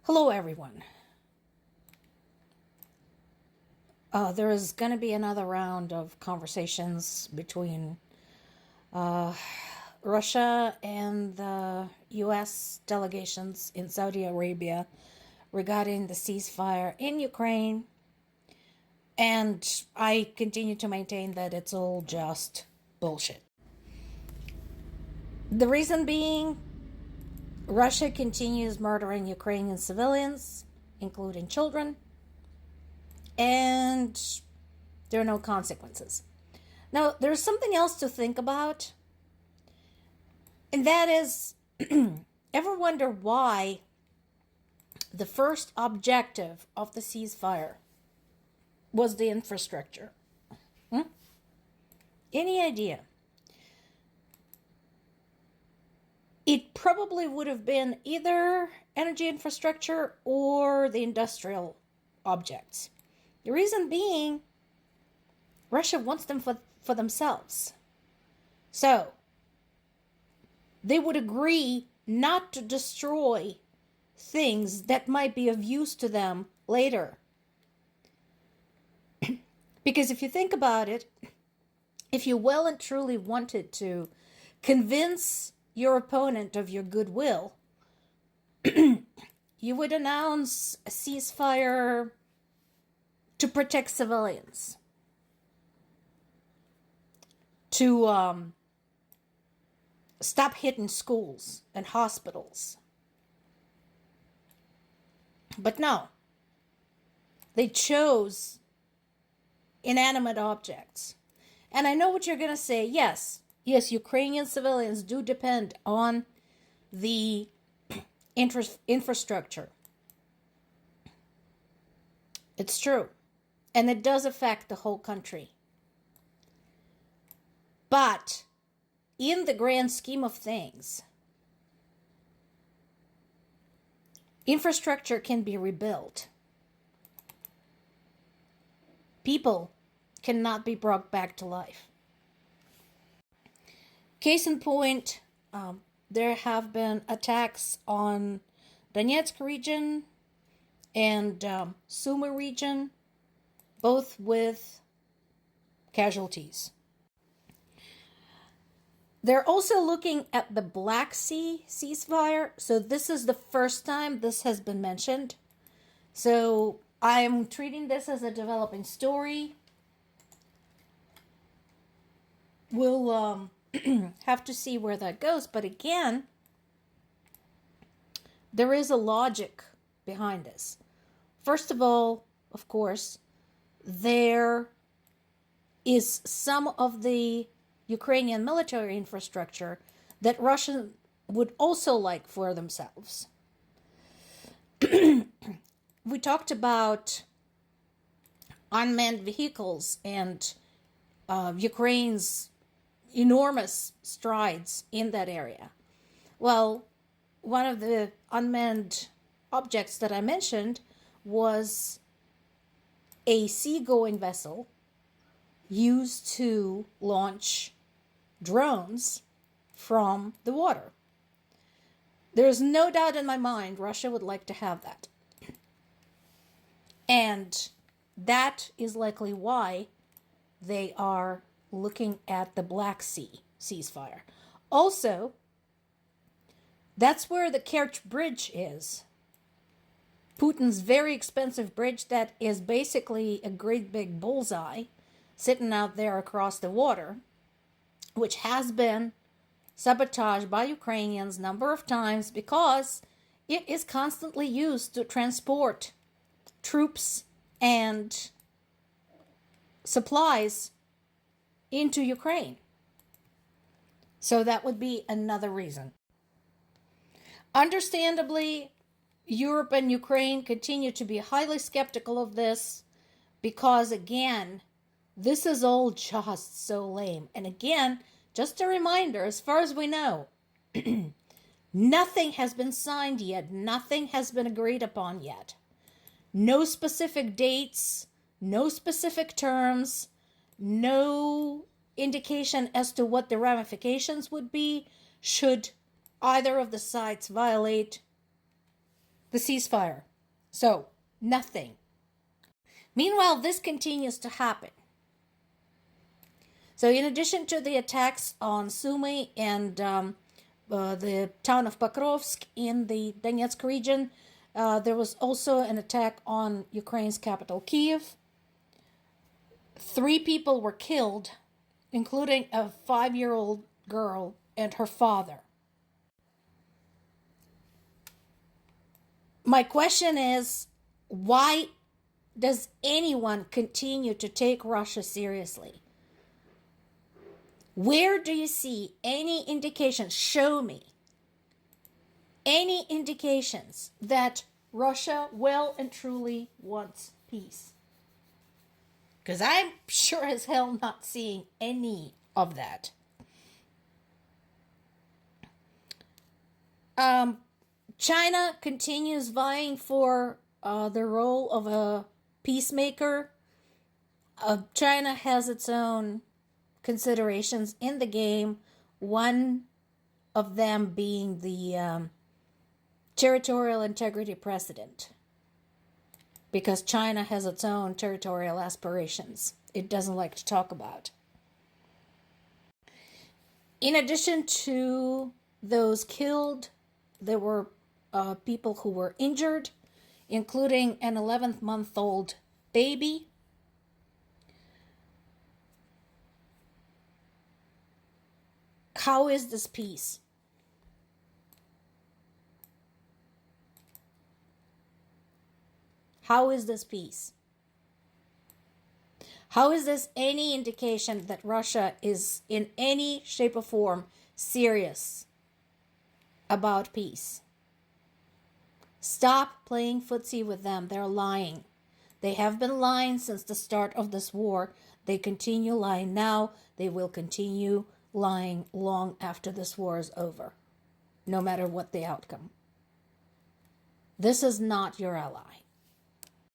Hello, everyone. There is going to be another round of conversations between Russia and the U.S. delegations in Saudi Arabia regarding the ceasefire in Ukraine. And I continue to maintain that it's all just bullshit. The reason being, Russia continues murdering Ukrainian civilians, including children, and there are no consequences. Now, there's something else to think about, and that is, ever wonder why the first objective of the ceasefire was the infrastructure? Any idea? It probably would have been either energy infrastructure or the industrial objects. The reason being, Russia wants them for themselves. So, they would agree not to destroy things that might be of use to them later. Because if you think about it, if you well and truly wanted to convince your opponent of your goodwill, you would announce a ceasefire to protect civilians, to stop hitting schools and hospitals. But no, they chose inanimate objects. And I know what you're going to say. Yes, Ukrainian civilians do depend on the infrastructure. It's true. And it does affect the whole country. But in the grand scheme of things, infrastructure can be rebuilt. People cannot be brought back to life. Case in point, there have been attacks on Donetsk region and Sumy region, both with casualties. They're also looking at the Black Sea ceasefire. So this is the first time this has been mentioned. So I'm treating this as a developing story. We'll have to see where that goes. But again, there is a logic behind this. First of all, of course, there is some of the Ukrainian military infrastructure that Russia would also like for themselves. We talked about unmanned vehicles and Ukraine's enormous strides in that area. Well, one of the unmanned objects that I mentioned was a seagoing vessel used to launch drones from the water. There's no doubt in my mind Russia would like to have that. And that is likely why they are looking at the Black Sea ceasefire. Also, that's where the Kerch Bridge is. Putin's very expensive bridge that is basically a great big bullseye sitting out there across the water, which has been sabotaged by Ukrainians a number of times because it is constantly used to transport troops and supplies into Ukraine. So that would be another reason. Understandably, Europe and Ukraine continue to be highly skeptical of this because, again, this is all just so lame. And again, just a reminder, as far as we know, nothing has been signed yet. Nothing has been agreed upon yet. No specific dates, no specific terms, no indication as to what the ramifications would be should either of the sides violate the ceasefire. So, nothing. Meanwhile, this continues to happen. So, in addition to the attacks on Sumy and the town of Pokrovsk in the Donetsk region, there was also an attack on Ukraine's capital, Kiev. 3 people were killed, including a 5-year-old girl and her father. My question is, why does anyone continue to take Russia seriously? Where do you see any indications? Show me any indications that Russia well and truly wants peace. Because I'm sure as hell not seeing any of that. China continues vying for the role of a peacemaker. China has its own considerations in the game, one of them being the territorial integrity precedent, because China has its own territorial aspirations it doesn't like to talk about. In addition to those killed, there were people who were injured, including an 11-month-old baby. How is this peace? How is this peace? How is this any indication that Russia is in any shape or form serious about peace? Stop playing footsie with them. They're lying. They have been lying since the start of this war. They continue lying now. They will continue lying long after this war is over, no matter what the outcome. This is not your ally.